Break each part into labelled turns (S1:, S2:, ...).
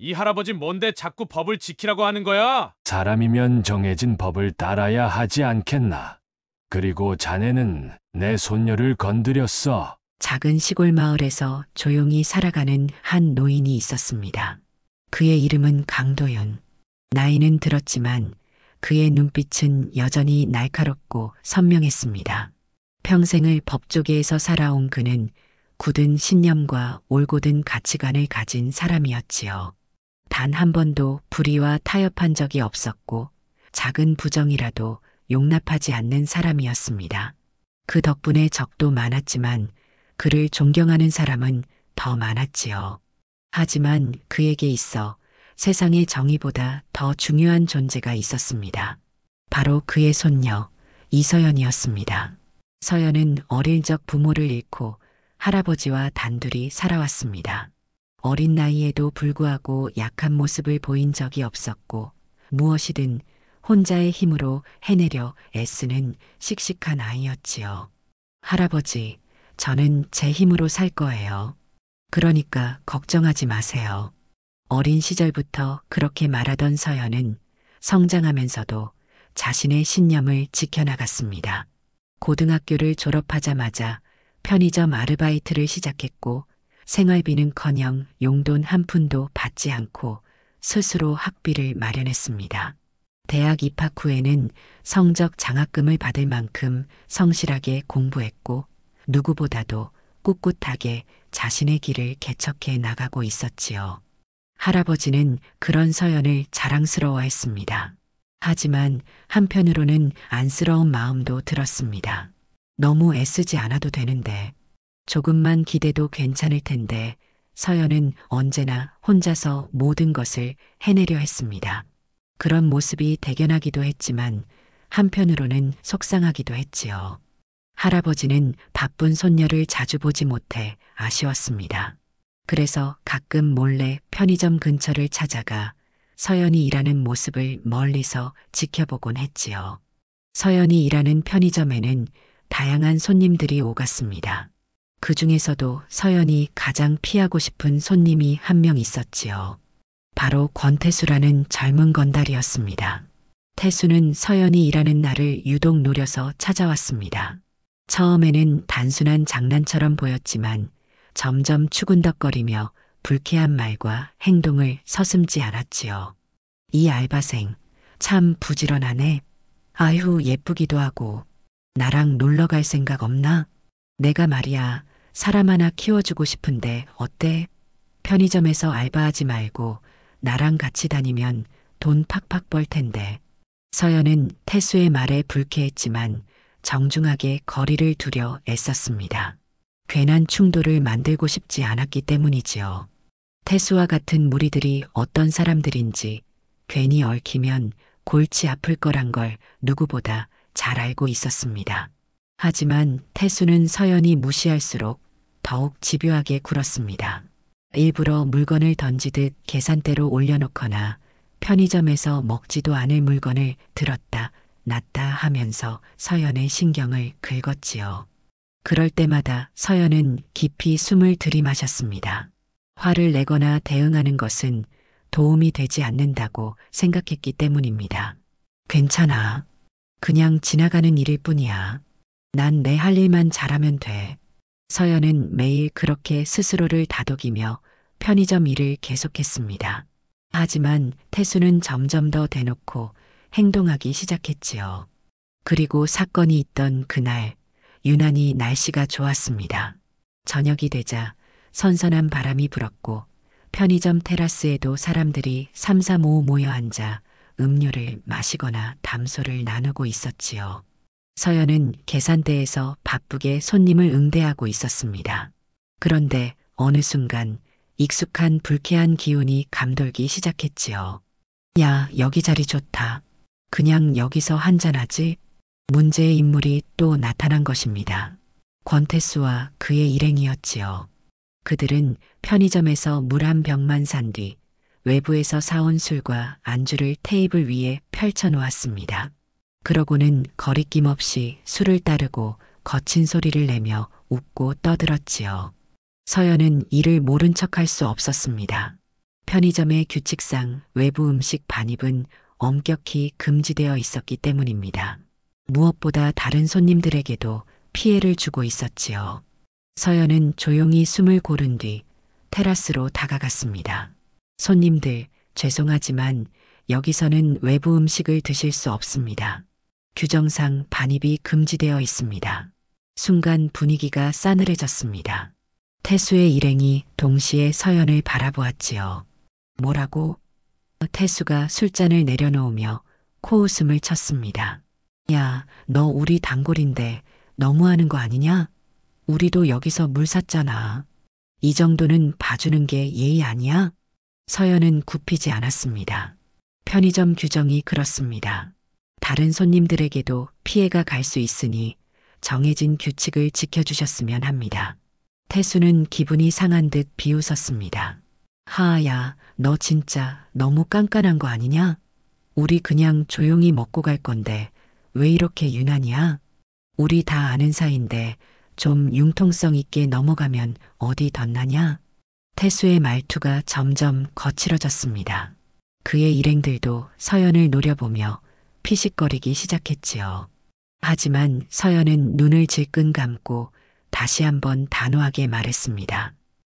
S1: 이 할아버지 뭔데 자꾸 법을 지키라고 하는 거야?
S2: 사람이면 정해진 법을 따라야 하지 않겠나. 그리고 자네는 내 손녀를 건드렸어.
S3: 작은 시골 마을에서 조용히 살아가는 한 노인이 있었습니다. 그의 이름은 강도윤. 나이는 들었지만 그의 눈빛은 여전히 날카롭고 선명했습니다. 평생을 법조계에서 살아온 그는 굳은 신념과 올곧은 가치관을 가진 사람이었지요. 단 한 번도 불의와 타협한 적이 없었고 작은 부정이라도 용납하지 않는 사람이었습니다. 그 덕분에 적도 많았지만 그를 존경하는 사람은 더 많았지요. 하지만 그에게 있어 세상의 정의보다 더 중요한 존재가 있었습니다. 바로 그의 손녀 이서연이었습니다. 서연은 어릴 적 부모를 잃고 할아버지와 단둘이 살아왔습니다. 어린 나이에도 불구하고 약한 모습을 보인 적이 없었고 무엇이든 혼자의 힘으로 해내려 애쓰는 씩씩한 아이였지요. 할아버지, 저는 제 힘으로 살 거예요. 그러니까 걱정하지 마세요. 어린 시절부터 그렇게 말하던 서연은 성장하면서도 자신의 신념을 지켜나갔습니다. 고등학교를 졸업하자마자 편의점 아르바이트를 시작했고 생활비는커녕 용돈 한 푼도 받지 않고 스스로 학비를 마련했습니다. 대학 입학 후에는 성적 장학금을 받을 만큼 성실하게 공부했고 누구보다도 꿋꿋하게 자신의 길을 개척해 나가고 있었지요. 할아버지는 그런 서연을 자랑스러워했습니다. 하지만 한편으로는 안쓰러운 마음도 들었습니다. 너무 애쓰지 않아도 되는데, 조금만 기대도 괜찮을 텐데 서연은 언제나 혼자서 모든 것을 해내려 했습니다. 그런 모습이 대견하기도 했지만 한편으로는 속상하기도 했지요. 할아버지는 바쁜 손녀를 자주 보지 못해 아쉬웠습니다. 그래서 가끔 몰래 편의점 근처를 찾아가 서연이 일하는 모습을 멀리서 지켜보곤 했지요. 서연이 일하는 편의점에는 다양한 손님들이 오갔습니다. 그 중에서도 서연이 가장 피하고 싶은 손님이 한 명 있었지요. 바로 권태수라는 젊은 건달이었습니다. 태수는 서연이 일하는 날을 유독 노려서 찾아왔습니다. 처음에는 단순한 장난처럼 보였지만 점점 추근덕거리며 불쾌한 말과 행동을 서슴지 않았지요. 이 알바생, 참 부지런하네. 아휴, 예쁘기도 하고. 나랑 놀러 갈 생각 없나? 내가 말이야, 사람 하나 키워주고 싶은데 어때? 편의점에서 알바하지 말고 나랑 같이 다니면 돈 팍팍 벌 텐데. 서연은 태수의 말에 불쾌했지만 정중하게 거리를 두려 애썼습니다. 괜한 충돌을 만들고 싶지 않았기 때문이지요. 태수와 같은 무리들이 어떤 사람들인지 괜히 얽히면 골치 아플 거란 걸 누구보다 잘 알고 있었습니다. 하지만 태수는 서연이 무시할수록 더욱 집요하게 굴었습니다. 일부러 물건을 던지듯 계산대로 올려놓거나 편의점에서 먹지도 않을 물건을 들었다 놨다 하면서 서연의 신경을 긁었지요. 그럴 때마다 서연은 깊이 숨을 들이마셨습니다. 화를 내거나 대응하는 것은 도움이 되지 않는다고 생각했기 때문입니다. 괜찮아. 그냥 지나가는 일일 뿐이야. 난 내 할 일만 잘하면 돼. 서연은 매일 그렇게 스스로를 다독이며 편의점 일을 계속했습니다. 하지만 태수는 점점 더 대놓고 행동하기 시작했지요. 그리고 사건이 있던 그날, 유난히 날씨가 좋았습니다. 저녁이 되자 선선한 바람이 불었고 편의점 테라스에도 사람들이 삼삼오오 모여 앉아 음료를 마시거나 담소를 나누고 있었지요. 서연은 계산대에서 바쁘게 손님을 응대하고 있었습니다. 그런데 어느 순간 익숙한 불쾌한 기운이 감돌기 시작했지요. 야, 여기 자리 좋다. 그냥 여기서 한잔하지? 문제의 인물이 또 나타난 것입니다. 권태수와 그의 일행이었지요. 그들은 편의점에서 물 한 병만 산 뒤 외부에서 사온 술과 안주를 테이블 위에 펼쳐 놓았습니다. 그러고는 거리낌 없이 술을 따르고 거친 소리를 내며 웃고 떠들었지요. 서연은 이를 모른 척할 수 없었습니다. 편의점의 규칙상 외부 음식 반입은 엄격히 금지되어 있었기 때문입니다. 무엇보다 다른 손님들에게도 피해를 주고 있었지요. 서연은 조용히 숨을 고른 뒤 테라스로 다가갔습니다. 손님들, 죄송하지만 여기서는 외부 음식을 드실 수 없습니다. 규정상 반입이 금지되어 있습니다. 순간 분위기가 싸늘해졌습니다. 태수의 일행이 동시에 서연을 바라보았지요. 뭐라고? 태수가 술잔을 내려놓으며 코웃음을 쳤습니다. 야, 너 우리 단골인데 너무하는 거 아니냐? 우리도 여기서 물 샀잖아. 이 정도는 봐주는 게 예의 아니야? 서연은 굽히지 않았습니다. 편의점 규정이 그렇습니다. 다른 손님들에게도 피해가 갈 수 있으니 정해진 규칙을 지켜주셨으면 합니다. 태수는 기분이 상한 듯 비웃었습니다. 하야, 너 진짜 너무 깐깐한 거 아니냐? 우리 그냥 조용히 먹고 갈 건데 왜 이렇게 유난이야? 우리 다 아는 사이인데 좀 융통성 있게 넘어가면 어디 덧나냐? 태수의 말투가 점점 거칠어졌습니다. 그의 일행들도 서연을 노려보며 피식거리기 시작했지요. 하지만 서연은 눈을 질끈 감고 다시 한번 단호하게 말했습니다.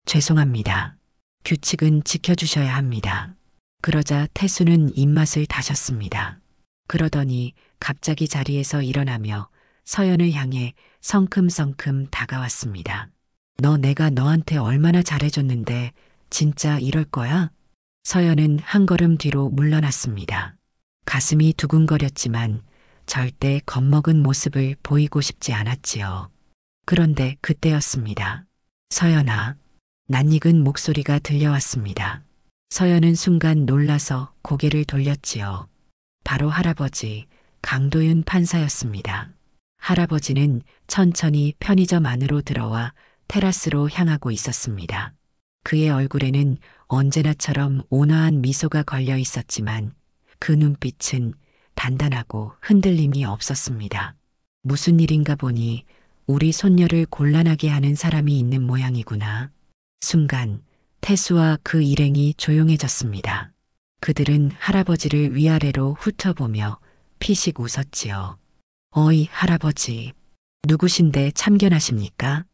S3: 죄송합니다. 규칙은 지켜주셔야 합니다. 그러자 태수는 입맛을 다셨습니다. 그러더니 갑자기 자리에서 일어나며 서연을 향해 성큼성큼 다가왔습니다. 너 내가 너한테 얼마나 잘해줬는데 진짜 이럴 거야? 서연은 한 걸음 뒤로 물러났습니다. 가슴이 두근거렸지만 절대 겁먹은 모습을 보이고 싶지 않았지요. 그런데 그때였습니다. 서연아, 낯익은 목소리가 들려왔습니다. 서연은 순간 놀라서 고개를 돌렸지요. 바로 할아버지 강도윤 판사였습니다. 할아버지는 천천히 편의점 안으로 들어와 테라스로 향하고 있었습니다. 그의 얼굴에는 언제나처럼 온화한 미소가 걸려 있었지만 그 눈빛은 단단하고 흔들림이 없었습니다. 무슨 일인가 보니 우리 손녀를 곤란하게 하는 사람이 있는 모양이구나. 순간 태수와 그 일행이 조용해졌습니다. 그들은 할아버지를 위아래로 훑어보며 피식 웃었지요. 어이 할아버지, 누구신데 참견하십니까?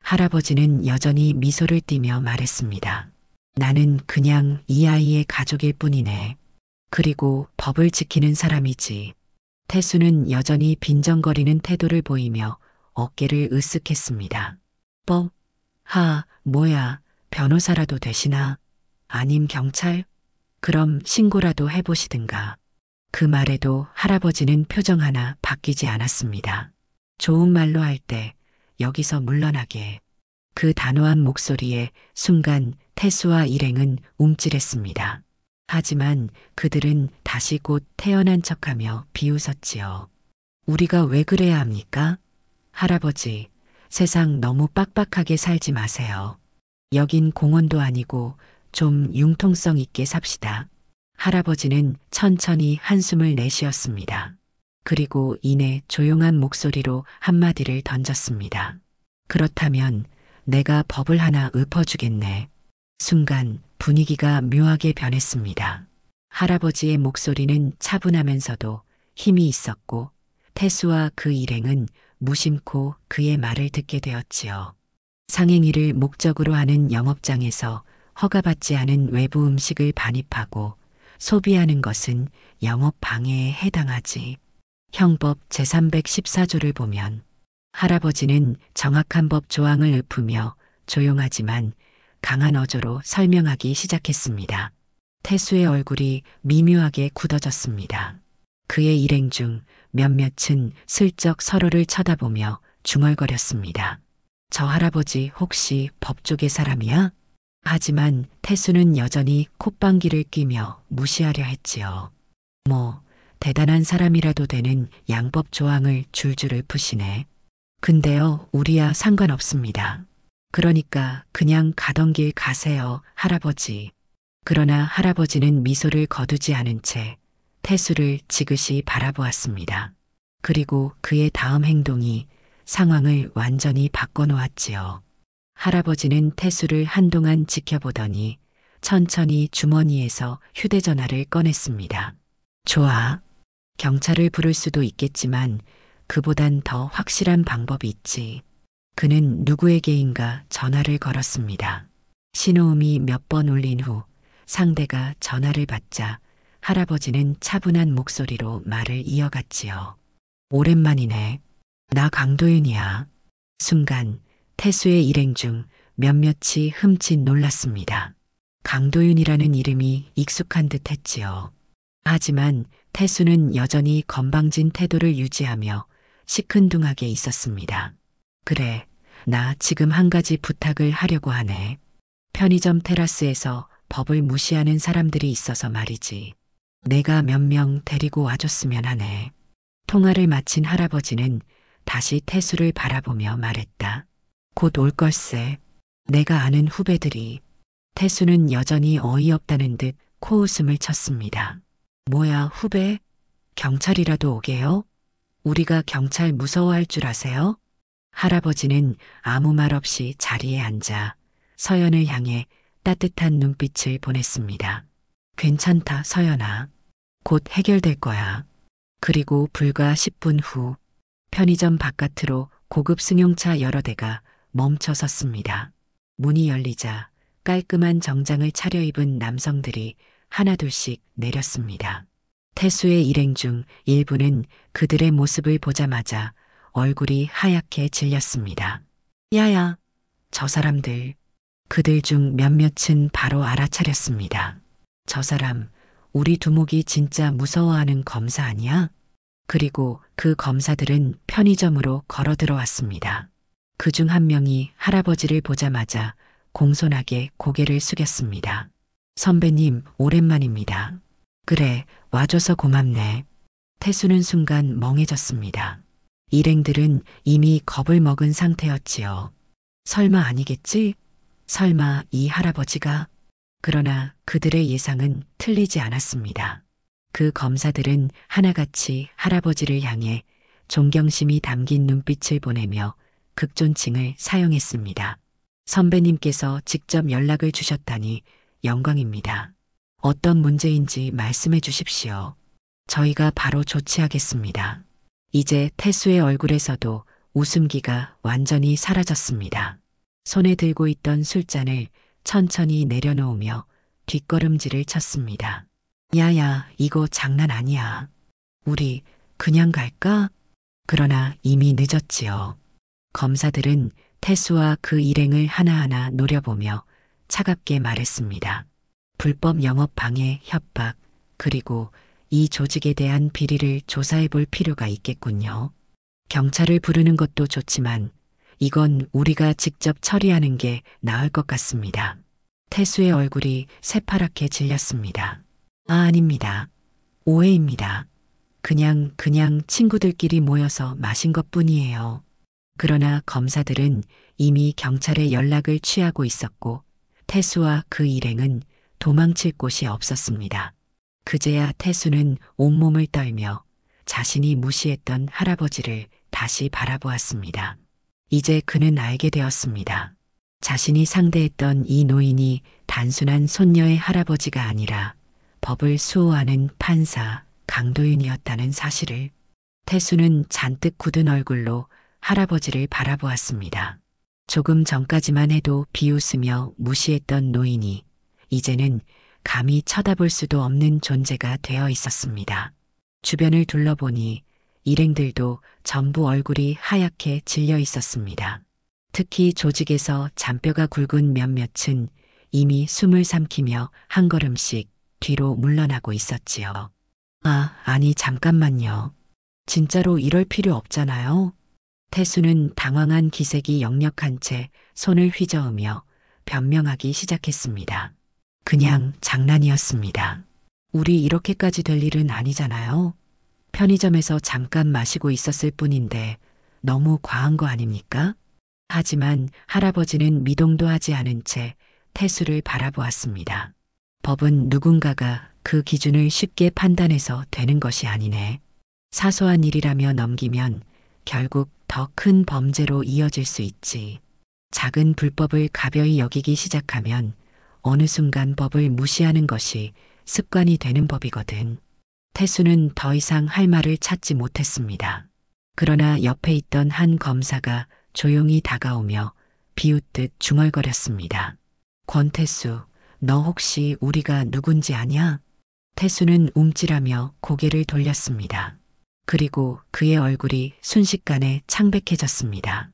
S3: 할아버지는 여전히 미소를 띠며 말했습니다. 나는 그냥 이 아이의 가족일 뿐이네. 그리고 법을 지키는 사람이지. 태수는 여전히 빈정거리는 태도를 보이며 어깨를 으쓱했습니다. 뭐야, 변호사라도 되시나? 아님 경찰? 그럼 신고라도 해보시든가. 그 말에도 할아버지는 표정 하나 바뀌지 않았습니다. 좋은 말로 할 때 여기서 물러나게. 그 단호한 목소리에 순간 태수와 일행은 움찔했습니다. 하지만 그들은 다시 곧 태어난 척하며 비웃었지요. 우리가 왜 그래야 합니까? 할아버지, 세상 너무 빡빡하게 살지 마세요. 여긴 공원도 아니고 좀 융통성 있게 삽시다. 할아버지는 천천히 한숨을 내쉬었습니다. 그리고 이내 조용한 목소리로 한마디를 던졌습니다. 그렇다면 내가 법을 하나 읊어주겠네. 순간 분위기가 묘하게 변했습니다. 할아버지의 목소리는 차분하면서도 힘이 있었고 태수와 그 일행은 무심코 그의 말을 듣게 되었지요. 상행위를 목적으로 하는 영업장에서 허가받지 않은 외부 음식을 반입하고 소비하는 것은 영업 방해에 해당하지. 형법 제314조를 보면 할아버지는 정확한 법 조항을 읊으며 조용하지만 강한 어조로 설명하기 시작했습니다. 태수의 얼굴이 미묘하게 굳어졌습니다. 그의 일행 중 몇몇은 슬쩍 서로를 쳐다보며 중얼거렸습니다. 저 할아버지 혹시 법조계 사람이야? 하지만 태수는 여전히 콧방귀를 뀌며 무시하려 했지요. 대단한 사람이라도 되는 양법 조항을 줄줄 읊으시네. 근데요, 우리야 상관없습니다. 그러니까 그냥 가던 길 가세요, 할아버지. 그러나 할아버지는 미소를 거두지 않은 채 태수를 지그시 바라보았습니다. 그리고 그의 다음 행동이 상황을 완전히 바꿔놓았지요. 할아버지는 태수를 한동안 지켜보더니 천천히 주머니에서 휴대전화를 꺼냈습니다. 좋아. 경찰을 부를 수도 있겠지만 그보단 더 확실한 방법이 있지. 그는 누구에게인가 전화를 걸었습니다. 신호음이 몇 번 울린 후 상대가 전화를 받자 할아버지는 차분한 목소리로 말을 이어갔지요. 오랜만이네. 나 강도윤이야. 순간 태수의 일행 중 몇몇이 흠칫 놀랐습니다. 강도윤이라는 이름이 익숙한 듯 했지요. 하지만 태수는 여전히 건방진 태도를 유지하며 시큰둥하게 있었습니다. 그래, 나 지금 한 가지 부탁을 하려고 하네. 편의점 테라스에서 법을 무시하는 사람들이 있어서 말이지. 내가 몇 명 데리고 와줬으면 하네. 통화를 마친 할아버지는 다시 태수를 바라보며 말했다. 곧 올 걸세. 내가 아는 후배들이. 태수는 여전히 어이없다는 듯 코웃음을 쳤습니다. 뭐야, 후배? 경찰이라도 오게요? 우리가 경찰 무서워할 줄 아세요? 할아버지는 아무 말 없이 자리에 앉아 서연을 향해 따뜻한 눈빛을 보냈습니다. 괜찮다, 서연아. 곧 해결될 거야. 그리고 불과 10분 후 편의점 바깥으로 고급 승용차 여러 대가 멈춰 섰습니다. 문이 열리자 깔끔한 정장을 차려입은 남성들이 하나둘씩 내렸습니다. 태수의 일행 중 일부는 그들의 모습을 보자마자 얼굴이 하얗게 질렸습니다. 야야, 저 사람들. 그들 중 몇몇은 바로 알아차렸습니다. 저 사람, 우리 두목이 진짜 무서워하는 검사 아니야? 그리고 그 검사들은 편의점으로 걸어 들어왔습니다. 그중 한 명이 할아버지를 보자마자 공손하게 고개를 숙였습니다. 선배님, 오랜만입니다. 그래, 와줘서 고맙네. 태수는 순간 멍해졌습니다. 일행들은 이미 겁을 먹은 상태였지요. 설마 아니겠지? 설마 이 할아버지가? 그러나 그들의 예상은 틀리지 않았습니다. 그 검사들은 하나같이 할아버지를 향해 존경심이 담긴 눈빛을 보내며 극존칭을 사용했습니다. 선배님께서 직접 연락을 주셨다니 영광입니다. 어떤 문제인지 말씀해 주십시오. 저희가 바로 조치하겠습니다. 이제 태수의 얼굴에서도 웃음기가 완전히 사라졌습니다. 손에 들고 있던 술잔을 천천히 내려놓으며 뒷걸음질을 쳤습니다. 야야, 이거 장난 아니야. 우리 그냥 갈까? 그러나 이미 늦었지요. 검사들은 태수와 그 일행을 하나하나 노려보며 차갑게 말했습니다. 불법 영업 방해, 협박, 그리고 이 조직에 대한 비리를 조사해 볼 필요가 있겠군요. 경찰을 부르는 것도 좋지만 이건 우리가 직접 처리하는 게 나을 것 같습니다. 태수의 얼굴이 새파랗게 질렸습니다. 아닙니다. 오해입니다. 그냥 친구들끼리 모여서 마신 것뿐이에요. 그러나 검사들은 이미 경찰에 연락을 취하고 있었고 태수와 그 일행은 도망칠 곳이 없었습니다. 그제야 태수는 온몸을 떨며 자신이 무시했던 할아버지를 다시 바라보았습니다. 이제 그는 알게 되었습니다. 자신이 상대했던 이 노인이 단순한 손녀의 할아버지가 아니라 법을 수호하는 판사 강도윤이었다는 사실을. 태수는 잔뜩 굳은 얼굴로 할아버지를 바라보았습니다. 조금 전까지만 해도 비웃으며 무시했던 노인이 이제는 감히 쳐다볼 수도 없는 존재가 되어 있었습니다. 주변을 둘러보니 일행들도 전부 얼굴이 하얗게 질려 있었습니다. 특히 조직에서 잔뼈가 굵은 몇몇은 이미 숨을 삼키며 한 걸음씩 뒤로 물러나고 있었지요. 아니 잠깐만요. 진짜로 이럴 필요 없잖아요. 태수는 당황한 기색이 역력한 채 손을 휘저으며 변명하기 시작했습니다. 그냥 장난이었습니다. 우리 이렇게까지 될 일은 아니잖아요. 편의점에서 잠깐 마시고 있었을 뿐인데 너무 과한 거 아닙니까? 하지만 할아버지는 미동도 하지 않은 채 태수를 바라보았습니다. 법은 누군가가 그 기준을 쉽게 판단해서 되는 것이 아니네. 사소한 일이라며 넘기면 결국 더 큰 범죄로 이어질 수 있지. 작은 불법을 가벼이 여기기 시작하면 어느 순간 법을 무시하는 것이 습관이 되는 법이거든. 태수는 더 이상 할 말을 찾지 못했습니다. 그러나 옆에 있던 한 검사가 조용히 다가오며 비웃듯 중얼거렸습니다. 권태수, 너 혹시 우리가 누군지 아냐? 태수는 움찔하며 고개를 돌렸습니다. 그리고 그의 얼굴이 순식간에 창백해졌습니다.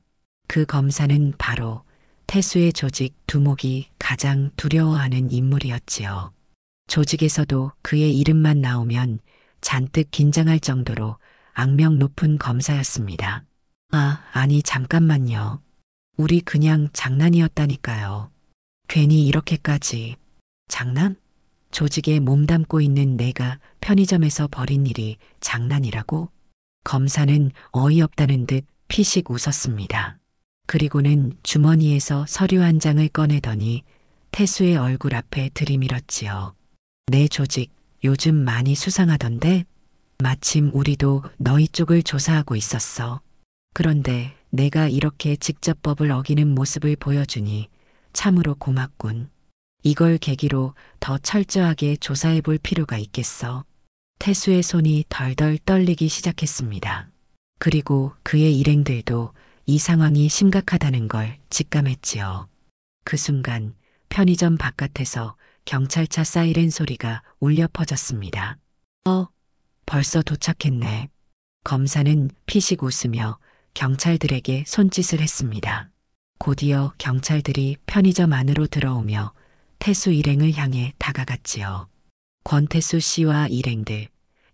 S3: 그 검사는 바로 태수의 조직 두목이 가장 두려워하는 인물이었지요. 조직에서도 그의 이름만 나오면 잔뜩 긴장할 정도로 악명 높은 검사였습니다. 아니 잠깐만요. 우리 그냥 장난이었다니까요. 괜히 이렇게까지. 장난? 조직에 몸담고 있는 내가 편의점에서 벌인 일이 장난이라고? 검사는 어이없다는 듯 피식 웃었습니다. 그리고는 주머니에서 서류 한 장을 꺼내더니 태수의 얼굴 앞에 들이밀었지요. 내 조직 요즘 많이 수상하던데? 마침 우리도 너희 쪽을 조사하고 있었어. 그런데 내가 이렇게 직접 법을 어기는 모습을 보여주니 참으로 고맙군. 이걸 계기로 더 철저하게 조사해 볼 필요가 있겠어. 태수의 손이 덜덜 떨리기 시작했습니다. 그리고 그의 일행들도 이 상황이 심각하다는 걸 직감했지요. 그 순간 편의점 바깥에서 경찰차 사이렌 소리가 울려 퍼졌습니다. 벌써 도착했네. 검사는 피식 웃으며 경찰들에게 손짓을 했습니다. 곧이어 경찰들이 편의점 안으로 들어오며 태수 일행을 향해 다가갔지요. 권태수 씨와 일행들,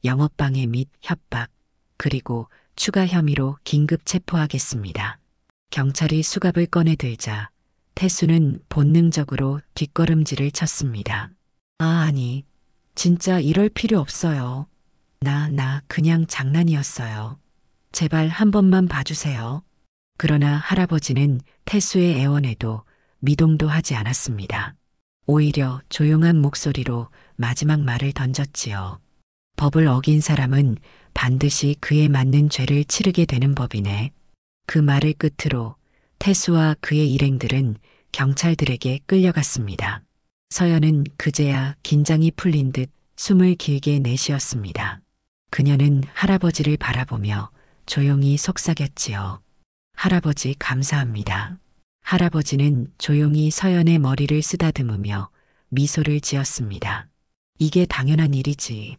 S3: 영업방해 및 협박, 그리고 추가 혐의로 긴급 체포하겠습니다. 경찰이 수갑을 꺼내 들자 태수는 본능적으로 뒷걸음질을 쳤습니다. 아니, 진짜 이럴 필요 없어요. 나 그냥 장난이었어요. 제발 한 번만 봐주세요. 그러나 할아버지는 태수의 애원에도 미동도 하지 않았습니다. 오히려 조용한 목소리로 마지막 말을 던졌지요. 법을 어긴 사람은 반드시 그에 맞는 죄를 치르게 되는 법이네. 그 말을 끝으로 태수와 그의 일행들은 경찰들에게 끌려갔습니다. 서연은 그제야 긴장이 풀린 듯 숨을 길게 내쉬었습니다. 그녀는 할아버지를 바라보며 조용히 속삭였지요. 할아버지 감사합니다. 할아버지는 조용히 서연의 머리를 쓰다듬으며 미소를 지었습니다. 이게 당연한 일이지.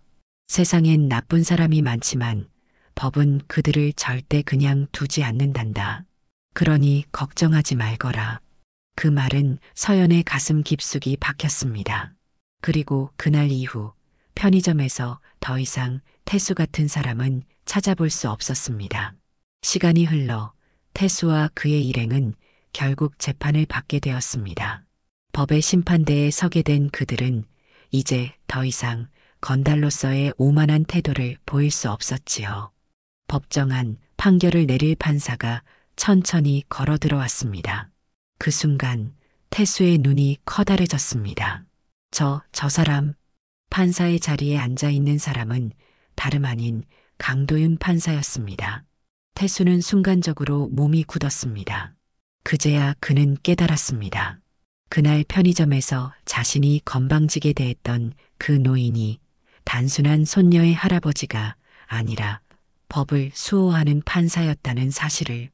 S3: 세상엔 나쁜 사람이 많지만 법은 그들을 절대 그냥 두지 않는단다. 그러니 걱정하지 말거라. 그 말은 서연의 가슴 깊숙이 박혔습니다. 그리고 그날 이후 편의점에서 더 이상 태수 같은 사람은 찾아볼 수 없었습니다. 시간이 흘러 태수와 그의 일행은 결국 재판을 받게 되었습니다. 법의 심판대에 서게 된 그들은 이제 더 이상 건달로서의 오만한 태도를 보일 수 없었지요. 법정안 판결을 내릴 판사가 천천히 걸어 들어왔습니다. 그 순간 태수의 눈이 커다래졌습니다. 저 사람, 판사의 자리에 앉아 있는 사람은 다름 아닌 강도윤 판사였습니다. 태수는 순간적으로 몸이 굳었습니다. 그제야 그는 깨달았습니다. 그날 편의점에서 자신이 건방지게 대했던 그 노인이 단순한 손녀의 할아버지가 아니라 법을 수호하는 판사였다는 사실을.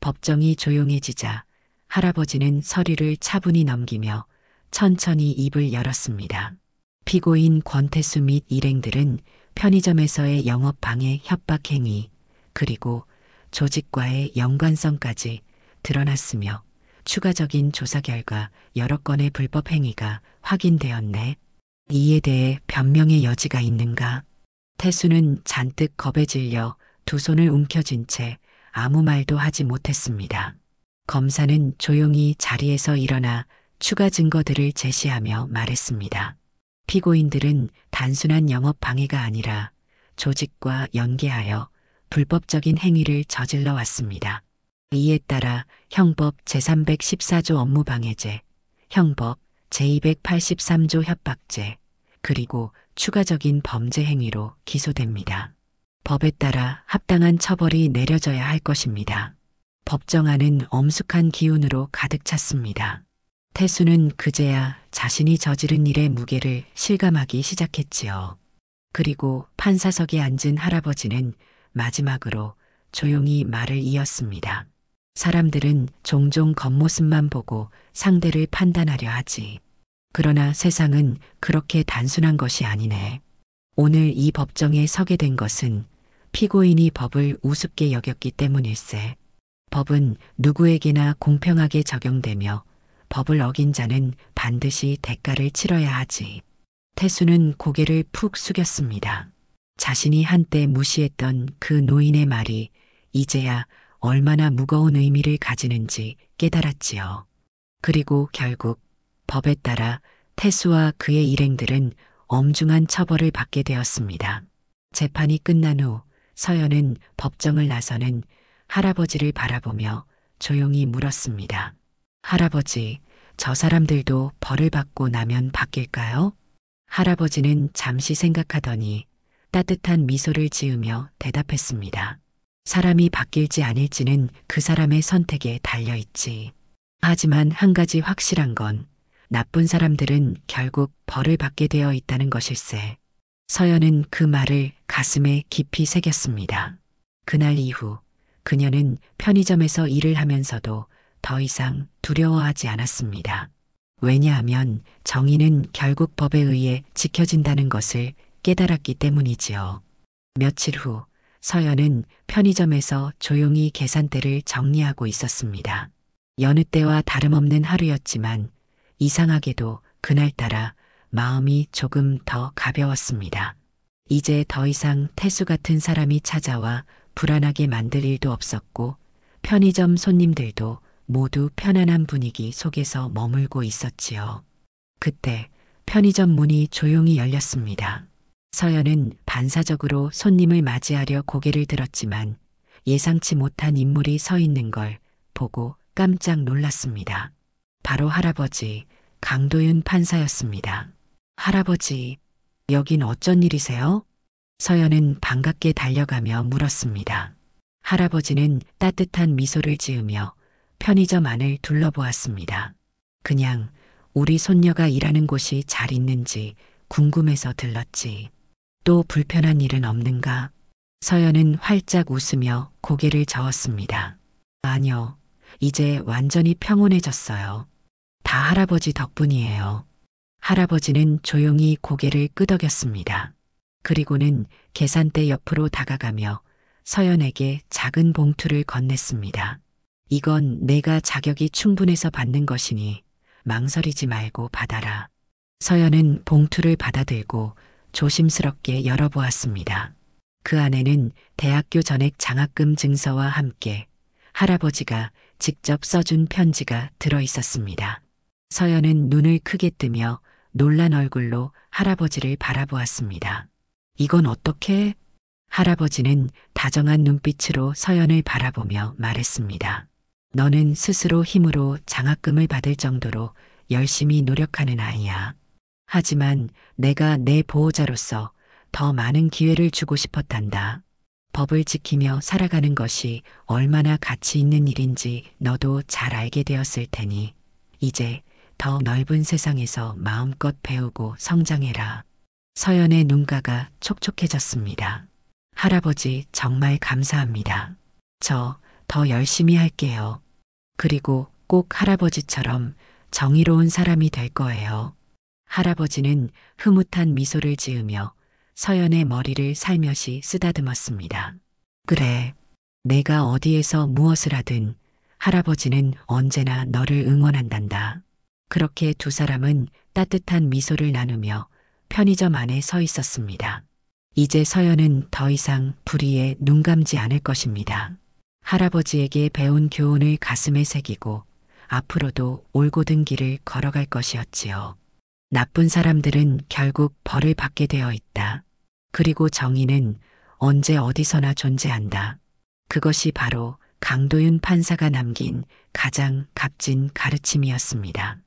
S3: 법정이 조용해지자 할아버지는 서류를 차분히 넘기며 천천히 입을 열었습니다. 피고인 권태수 및 일행들은 편의점에서의 영업방해 협박 행위, 그리고 조직과의 연관성까지 드러났으며 추가적인 조사 결과 여러 건의 불법 행위가 확인되었네. 이에 대해 변명의 여지가 있는가? 태수는 잔뜩 겁에 질려 두 손을 움켜쥔 채 아무 말도 하지 못했습니다. 검사는 조용히 자리에서 일어나 추가 증거들을 제시하며 말했습니다. 피고인들은 단순한 영업 방해가 아니라 조직과 연계하여 불법적인 행위를 저질러 왔습니다. 이에 따라 형법 제314조 업무방해죄, 형법 제283조 협박죄, 그리고 추가적인 범죄 행위로 기소됩니다. 법에 따라 합당한 처벌이 내려져야 할 것입니다. 법정안은 엄숙한 기운으로 가득 찼습니다. 태수는 그제야 자신이 저지른 일의 무게를 실감하기 시작했지요. 그리고 판사석에 앉은 할아버지는 마지막으로 조용히 말을 이었습니다. 사람들은 종종 겉모습만 보고 상대를 판단하려 하지. 그러나 세상은 그렇게 단순한 것이 아니네. 오늘 이 법정에 서게 된 것은 피고인이 법을 우습게 여겼기 때문일세. 법은 누구에게나 공평하게 적용되며 법을 어긴 자는 반드시 대가를 치러야 하지. 태수는 고개를 푹 숙였습니다. 자신이 한때 무시했던 그 노인의 말이 이제야 얼마나 무거운 의미를 가지는지 깨달았지요. 그리고 결국 법에 따라 태수와 그의 일행들은 엄중한 처벌을 받게 되었습니다. 재판이 끝난 후 서연은 법정을 나서는 할아버지를 바라보며 조용히 물었습니다. 할아버지, 저 사람들도 벌을 받고 나면 바뀔까요? 할아버지는 잠시 생각하더니 따뜻한 미소를 지으며 대답했습니다. 사람이 바뀔지 아닐지는 그 사람의 선택에 달려있지. 하지만 한 가지 확실한 건 나쁜 사람들은 결국 벌을 받게 되어 있다는 것일세. 서연은 그 말을 가슴에 깊이 새겼습니다. 그날 이후 그녀는 편의점에서 일을 하면서도 더 이상 두려워하지 않았습니다. 왜냐하면 정의는 결국 법에 의해 지켜진다는 것을 깨달았기 때문이지요. 며칠 후 서연은 편의점에서 조용히 계산대를 정리하고 있었습니다. 여느 때와 다름없는 하루였지만 이상하게도 그날따라 마음이 조금 더 가벼웠습니다. 이제 더 이상 태수 같은 사람이 찾아와 불안하게 만들 일도 없었고 편의점 손님들도 모두 편안한 분위기 속에서 머물고 있었지요. 그때 편의점 문이 조용히 열렸습니다. 서연은 반사적으로 손님을 맞이하려 고개를 들었지만 예상치 못한 인물이 서 있는 걸 보고 깜짝 놀랐습니다. 바로 할아버지 강도윤 판사였습니다. 할아버지, 여긴 어쩐 일이세요? 서연은 반갑게 달려가며 물었습니다. 할아버지는 따뜻한 미소를 지으며 편의점 안을 둘러보았습니다. 그냥 우리 손녀가 일하는 곳이 잘 있는지 궁금해서 들렀지. 또 불편한 일은 없는가? 서연은 활짝 웃으며 고개를 저었습니다. 아니요, 이제 완전히 평온해졌어요. 다 할아버지 덕분이에요. 할아버지는 조용히 고개를 끄덕였습니다. 그리고는 계산대 옆으로 다가가며 서연에게 작은 봉투를 건넸습니다. 이건 내가 자격이 충분해서 받는 것이니 망설이지 말고 받아라. 서연은 봉투를 받아들고 조심스럽게 열어보았습니다. 그 안에는 대학교 전액 장학금 증서와 함께 할아버지가 직접 써준 편지가 들어 있었습니다. 서연은 눈을 크게 뜨며 놀란 얼굴로 할아버지를 바라보았습니다. 이건 어떻게? 할아버지는 다정한 눈빛으로 서연을 바라보며 말했습니다. 너는 스스로 힘으로 장학금을 받을 정도로 열심히 노력하는 아이야. 하지만 내가 내 보호자로서 더 많은 기회를 주고 싶었단다. 법을 지키며 살아가는 것이 얼마나 가치 있는 일인지 너도 잘 알게 되었을 테니 이제 더 넓은 세상에서 마음껏 배우고 성장해라. 서연의 눈가가 촉촉해졌습니다. 할아버지 정말 감사합니다. 저 더 열심히 할게요. 그리고 꼭 할아버지처럼 정의로운 사람이 될 거예요. 할아버지는 흐뭇한 미소를 지으며 서연의 머리를 살며시 쓰다듬었습니다. 그래, 내가 어디에서 무엇을 하든 할아버지는 언제나 너를 응원한단다. 그렇게 두 사람은 따뜻한 미소를 나누며 편의점 안에 서 있었습니다. 이제 서연은 더 이상 불의에 눈 감지 않을 것입니다. 할아버지에게 배운 교훈을 가슴에 새기고 앞으로도 올곧은 길을 걸어갈 것이었지요. 나쁜 사람들은 결국 벌을 받게 되어 있다. 그리고 정의는 언제 어디서나 존재한다. 그것이 바로 강도윤 판사가 남긴 가장 값진 가르침이었습니다.